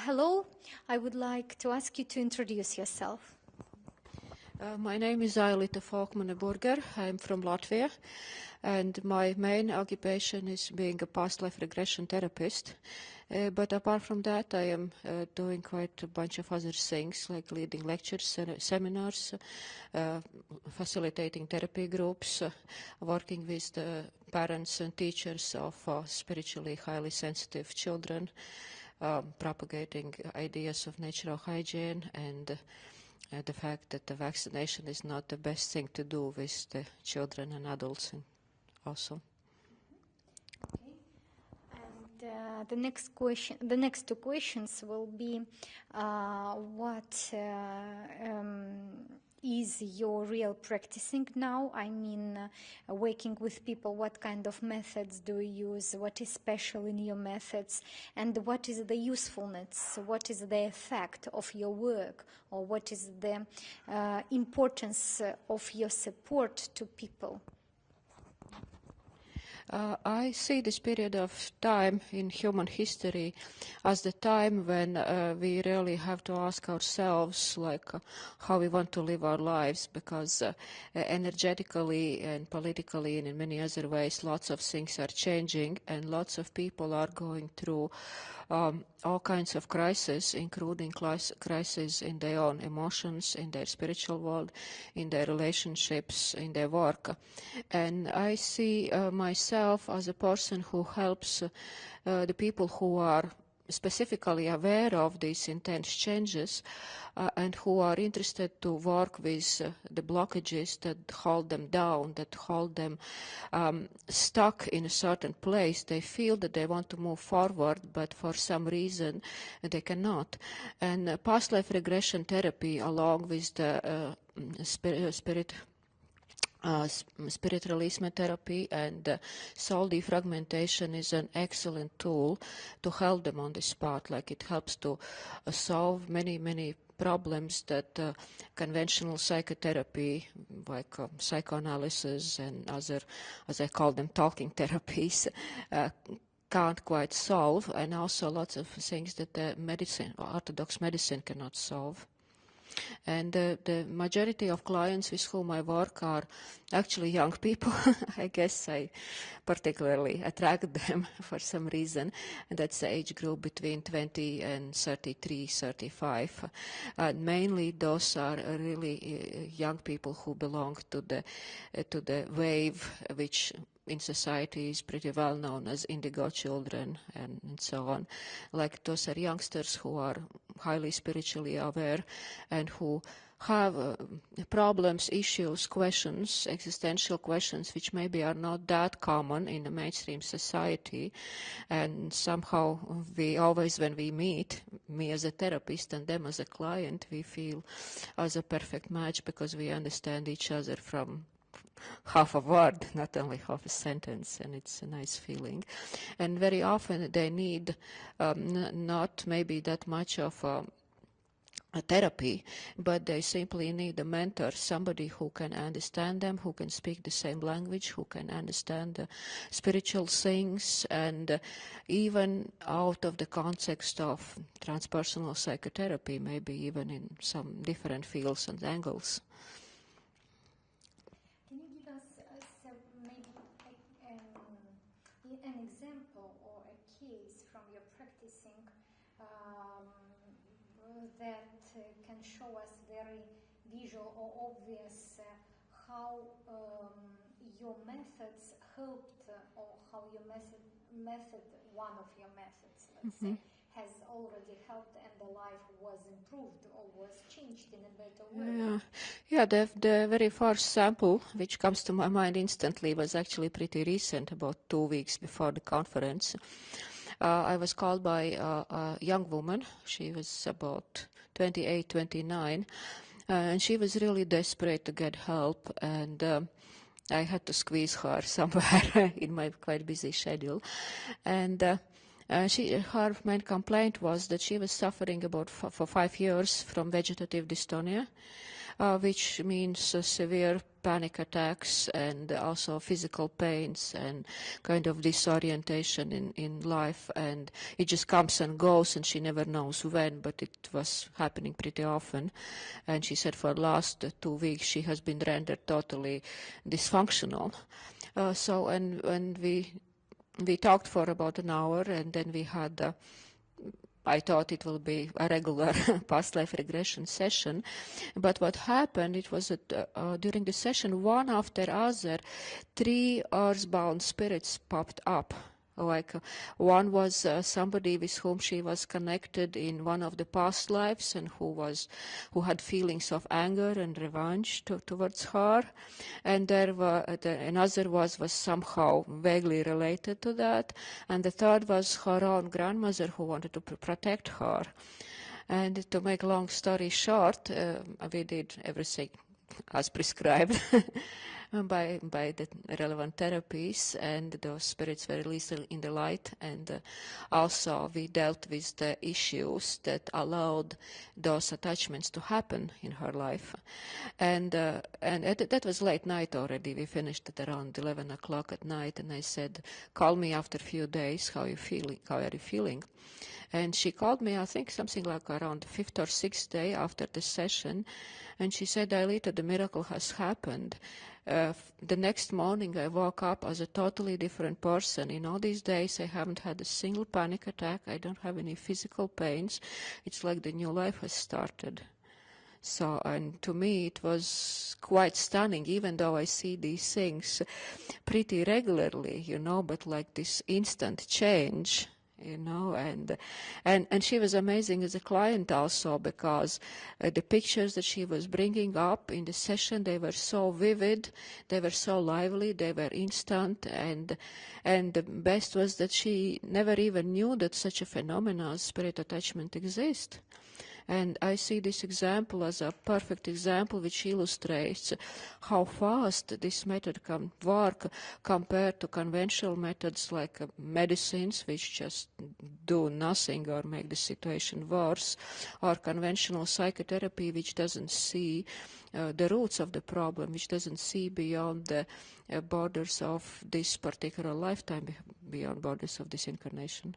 Hello, I would like to ask you to introduce yourself. My name is Aelita Folkmane Burgere. I'm from Latvia, and my main occupation is being a past life regression therapist. But apart from that, I am doing quite a bunch of other things, like leading lectures, seminars, facilitating therapy groups, working with the parents and teachers of spiritually highly sensitive children, propagating ideas of natural hygiene, and the fact that the vaccination is not the best thing to do with the children and adults also. Okay. And the next two questions will be what is your real practicing now? I mean, working with people, what kind of methods do you use? What is special in your methods? And what is the usefulness? What is the effect of your work? Or what is the importance of your support to people? I see this period of time in human history as the time when we really have to ask ourselves how we want to live our lives, because energetically and politically and in many other ways lots of things are changing, and lots of people are going through all kinds of crises, including crises in their own emotions, in their spiritual world, in their relationships, in their work. And I see myself as a person who helps the people who are specifically aware of these intense changes and who are interested to work with the blockages that hold them down, that hold them stuck in a certain place. They feel that they want to move forward, but for some reason they cannot. And past life regression therapy, along with the spirit releasement therapy and soul defragmentation, is an excellent tool to help them on this path. Like, it helps to solve many problems that conventional psychotherapy, like psychoanalysis and other, as I call them, talking therapies, can't quite solve, and also lots of things that the orthodox medicine cannot solve. And the majority of clients with whom I work are actually young people. I guess I particularly attract them for some reason, and that's the age group between 20 and 33, 35. Mainly those are really young people who belong to the wave which in society is pretty well known as indigo children and so on. Like, those are youngsters who are highly spiritually aware and who have problems, issues, questions, existential questions, which maybe are not that common in the mainstream society. And somehow we always, when we meet, me as a therapist and them as a client, we feel as a perfect match, because we understand each other from half a word, not only half a sentence, and it's a nice feeling. And very often they need not maybe that much of a therapy, but they simply need a mentor, somebody who can understand them, who can speak the same language, who can understand the spiritual things, and even out of the context of transpersonal psychotherapy, maybe even in some different fields and angles. An example or a case from your practicing that can show us very visual or obvious how your methods helped, or how your method, one of your methods, let's say, has already helped and the life was improved or was changed in a better way. Yeah, the very first sample which comes to my mind instantly was actually pretty recent, about 2 weeks before the conference. I was called by a young woman. She was about 28, 29, and she was really desperate to get help, and I had to squeeze her somewhere in my quite busy schedule. And her main complaint was that she was suffering for 5 years from vegetative dystonia, which means severe panic attacks and also physical pains and kind of disorientation in life, and it just comes and goes and she never knows when, but it was happening pretty often. And she said for the last 2 weeks she has been rendered totally dysfunctional. And we talked for about an hour, and then we had I thought it will be a regular past life regression session, but what happened, it was that during the session, one after other, 3 earthbound spirits popped up. Like one was somebody with whom she was connected in one of the past lives and who had feelings of anger and revenge towards her, and another was somehow vaguely related to that, and the third was her own grandmother who wanted to protect her. And to make long story short, we did everything as prescribed by the relevant therapies, and those spirits were released in the light, and also we dealt with the issues that allowed those attachments to happen in her life. And that was late night already. We finished at around 11 o'clock at night, and I said, call me after a few days, how are you feeling? And she called me, I think something like around the 5th or 6th day after the session, and she said, Aelita, the miracle has happened. The next morning I woke up as a totally different person. In all these days I haven't had a single panic attack. I don't have any physical pains. It's like the new life has started. So, and to me it was quite stunning, even though I see these things pretty regularly, but like this instant change. And she was amazing as a client also, because the pictures that she was bringing up in the session, they were so vivid, they were so lively, they were instant, and the best was that she never even knew that such a phenomenon as spirit attachment exists. And I see this example as a perfect example which illustrates how fast this method can work compared to conventional methods like medicines, which just do nothing or make the situation worse, or conventional psychotherapy, which doesn't see the roots of the problem, which doesn't see beyond the borders of this particular lifetime, beyond borders of this incarnation.